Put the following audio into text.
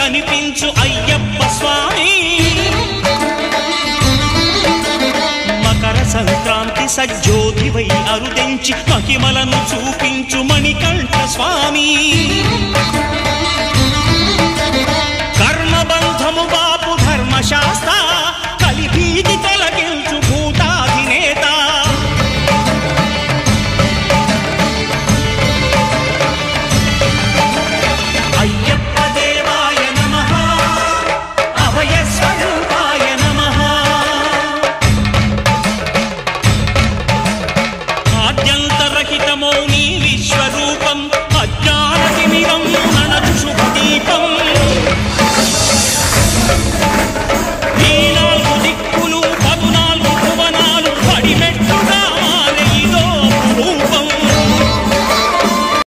కనిపించు అయ్యప్ప స్వామి మకర సంక్రాంతి సజ్జోతివై అరుదెంచి మహిమలను చూపించు మణికంఠ స్వామి